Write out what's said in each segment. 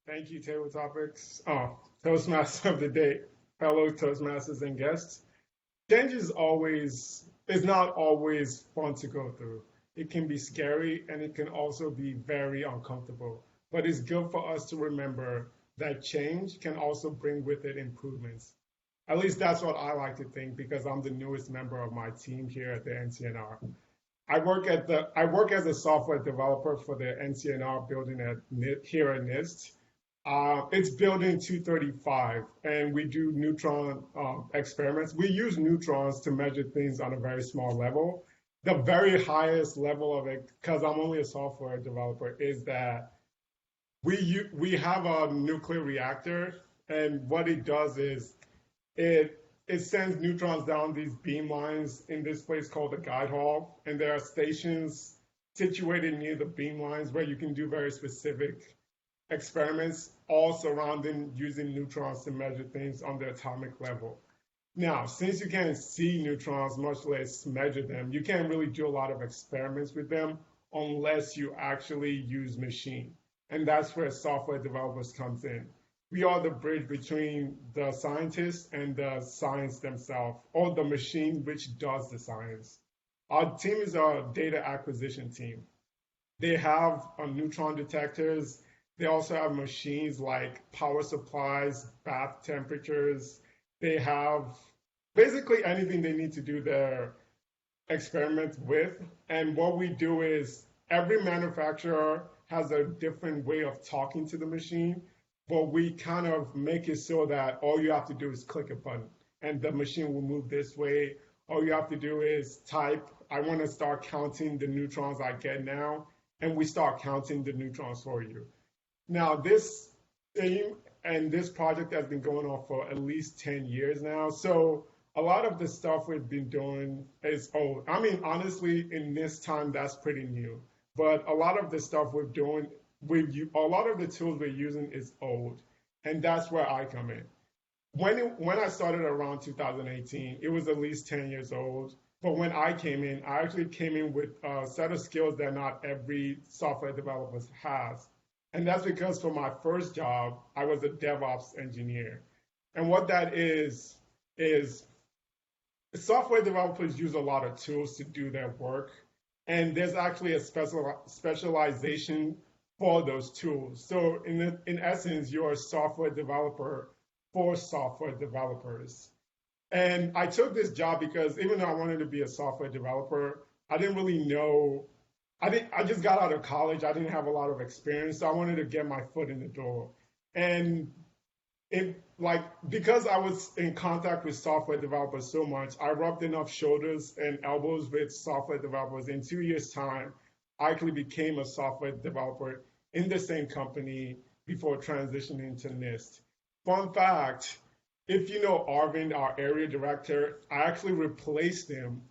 Thank you, Table Topics. Toastmaster of the day, fellow Toastmasters and guests. Change is not always fun to go through. It can be scary and it can also be very uncomfortable. But it's good for us to remember that change can also bring with it improvements. At least that's what I like to think because I'm the newest member of my team here at the NCNR. I work as a software developer for the NCNR building here at NIST. It's building 235, and we do neutron experiments. We use neutrons to measure things on a very small level. The very highest level of it, because I'm only a software developer, is that we have a nuclear reactor, and what it does is it sends neutrons down these beam lines in this place called the guide hall, and there are stations situated near the beam lines where you can do very specific experiments, all surrounding using neutrons to measure things on the atomic level. Now, since you can't see neutrons, much less measure them, you can't really do a lot of experiments with them unless you actually use machine. And that's where software developers comes in. We are the bridge between the scientists and the science themselves, or the machine which does the science. Our team is a data acquisition team. They have neutron detectors. They also have machines like power supplies, bath temperatures. They have basically anything they need to do their experiments with. And what we do is every manufacturer has a different way of talking to the machine, but we kind of make it so that all you have to do is click a button and the machine will move this way. All you have to do is type, I want to start counting the neutrons I get now, and we start counting the neutrons for you. Now, this theme and this project has been going on for at least 10 years now. So a lot of the stuff we've been doing is old. I mean, honestly, in this time, that's pretty new. But a lot of the stuff we're doing, a lot of the tools we're using is old. And that's where I come in. When I started around 2018, it was at least 10 years old. But when I came in, I actually came in with a set of skills that not every software developer has. And that's because for my first job, I was a DevOps engineer. And what that is software developers use a lot of tools to do their work. And there's actually a specialization for those tools. So in essence, you're a software developer for software developers. And I took this job because even though I wanted to be a software developer, I didn't really know I just got out of college. I didn't have a lot of experience, so I wanted to get my foot in the door. And because I was in contact with software developers so much, I rubbed enough shoulders and elbows with software developers. In 2 years' time, I actually became a software developer in the same company before transitioning to NIST. Fun fact, if you know Arvind, our area director, I actually replaced him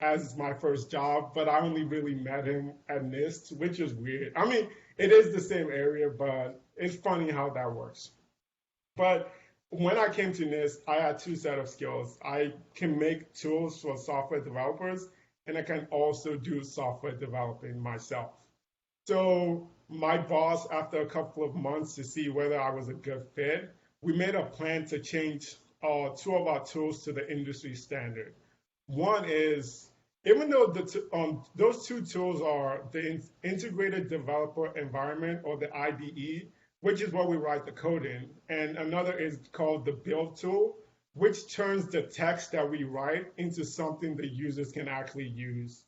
as my first job, but I only really met him at NIST, which is weird. I mean, it is the same area, but it's funny how that works. But when I came to NIST, I had two set of skills. I can make tools for software developers, and I can also do software developing myself. So my boss, after a couple of months to see whether I was a good fit, we made a plan to change two of our tools to the industry standard. One is, even though those two tools are the Integrated Developer Environment, or the IDE, which is what we write the code in, and another is called the Build tool, which turns the text that we write into something the users can actually use.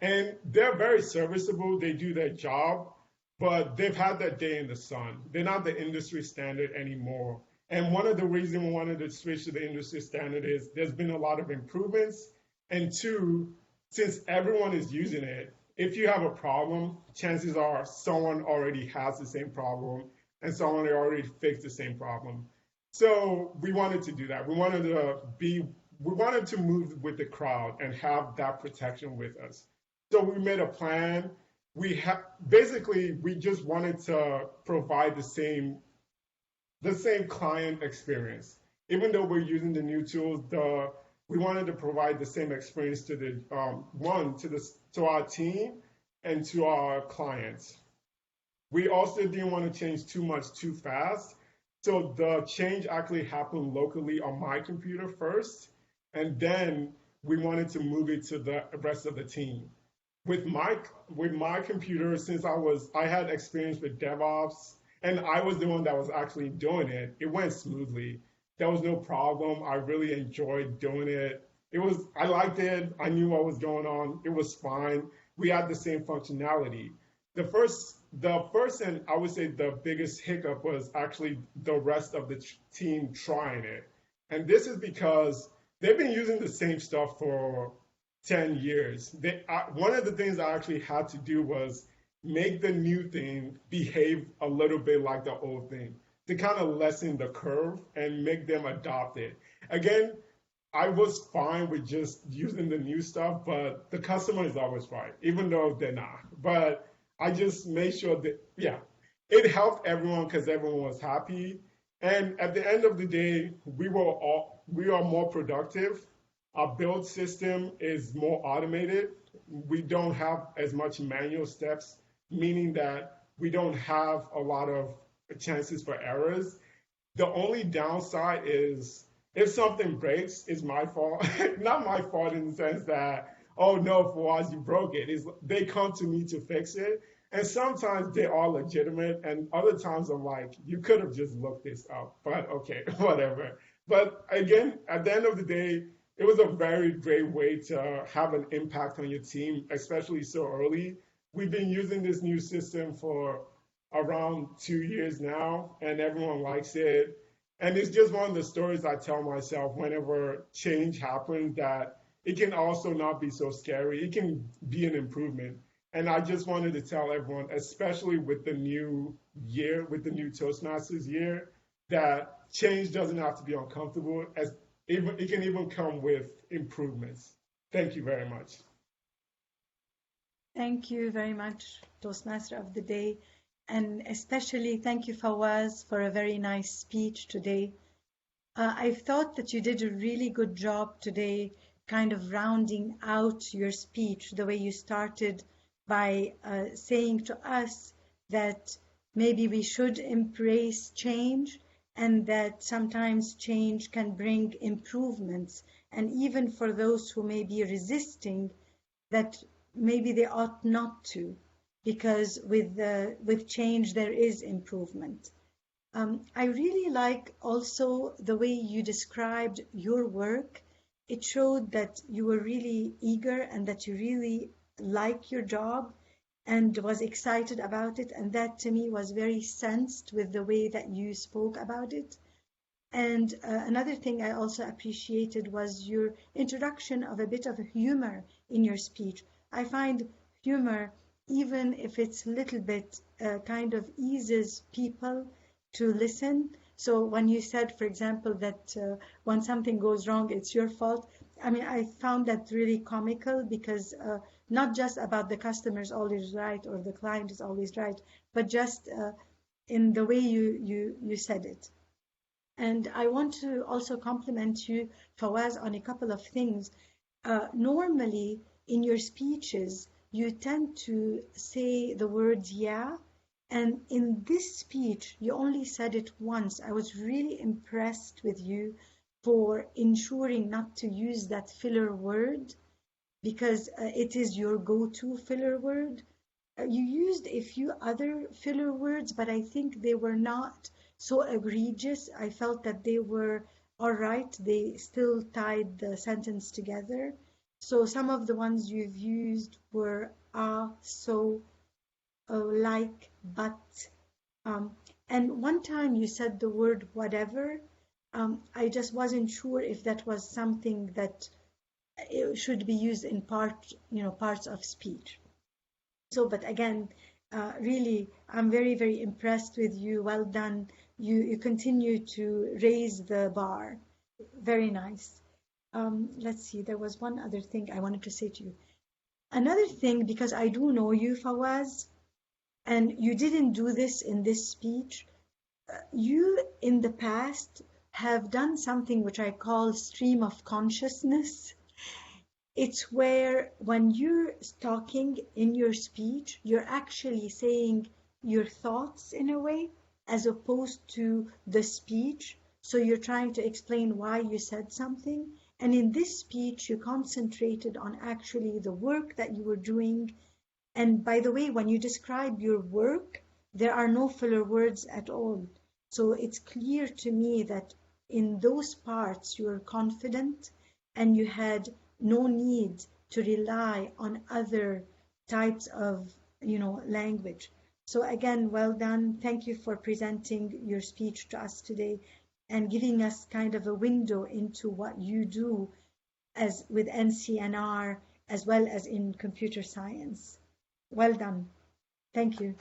And they're very serviceable, they do their job, but they've had their day in the sun. They're not the industry standard anymore. And one of the reasons we wanted to switch to the industry standard is there's been a lot of improvements. And two, since everyone is using it, if you have a problem, chances are someone already has the same problem and someone already fixed the same problem. So we wanted to do that. We wanted to move with the crowd and have that protection with us. So we made a plan. Basically we just wanted to provide the same client experience. Even though we're using the new tools, we wanted to provide the same experience to to our team and to our clients. We also didn't want to change too much too fast. So the change actually happened locally on my computer first, and then we wanted to move it to the rest of the team. With my with my computer, since I had experience with DevOps and I was the one that was actually doing it, it went smoothly. There was no problem. I really enjoyed doing it. I liked it. I knew what was going on. It was fine. We had the same functionality. The first and I would say the biggest hiccup was actually the rest of the team trying it. And this is because they've been using the same stuff for 10 years. One of the things I actually had to do was make the new thing behave a little bit like the old thing to kind of lessen the curve and make them adopt it. Again, I was fine with just using the new stuff, but the customer is always right, even though they're not. But I just made sure that, yeah, it helped everyone because everyone was happy. And at the end of the day, we are more productive. Our build system is more automated. We don't have as much manual steps, meaning that we don't have a lot of chances for errors. The only downside is if something breaks, it's my fault. Not my fault in the sense that, oh no, Fawaz, you broke it. They come to me to fix it. And sometimes they are legitimate, and other times I'm like, you could have just looked this up, but okay, whatever. But again, at the end of the day, it was a very great way to have an impact on your team, especially so early. We've been using this new system for around 2 years now, and everyone likes it. And it's just one of the stories I tell myself whenever change happens that it can also not be so scary. It can be an improvement. And I just wanted to tell everyone, especially with the new year, with the new Toastmasters year, that change doesn't have to be uncomfortable. It can even come with improvements. Thank you very much. Thank you very much, Toastmaster of the Day. And especially thank you, Fawaz, for a very nice speech today. I thought that you did a really good job today, kind of rounding out your speech, the way you started by saying to us that maybe we should embrace change and that sometimes change can bring improvements. And even for those who may be resisting, that maybe they ought not to, because with change there is improvement. I really like also the way you described your work. It showed that you were really eager and that you really like your job and was excited about it. And that to me was very sensed with the way that you spoke about it. And another thing I also appreciated was your introduction of a bit of humor in your speech. I find humor, even if it's a little bit kind of eases people to listen. So when you said, for example, that when something goes wrong, it's your fault. I mean, I found that really comical because not just about the customer is always right or the client is always right, but just in the way you said it. And I want to also compliment you, Fawaz, on a couple of things. Normally, in your speeches, you tend to say the words yeah, and in this speech, you only said it once. I was really impressed with you for ensuring not to use that filler word because it is your go-to filler word. You used a few other filler words, but I think they were not so egregious. I felt that they were all right. They still tied the sentence together. So some of the ones you've used were so, like, but. And one time you said the word whatever. I just wasn't sure if that was something that it should be used in parts of speech. So, but again, really, I'm very, very impressed with you. Well done. You continue to raise the bar. Very nice. Let's see, there was one other thing I wanted to say to you. Another thing, because I do know you, Fawaz, and you didn't do this in this speech, you in the past have done something which I call stream of consciousness. It's where when you're talking in your speech, you're actually saying your thoughts in a way, as opposed to the speech. So you're trying to explain why you said something. And in this speech, you concentrated on actually the work that you were doing. And by the way, when you describe your work, there are no filler words at all. So it's clear to me that in those parts you are confident and you had no need to rely on other types of, language. So again, well done. Thank you for presenting your speech to us today and giving us kind of a window into what you do as with NCNR as well as in computer science. Well done. Thank you.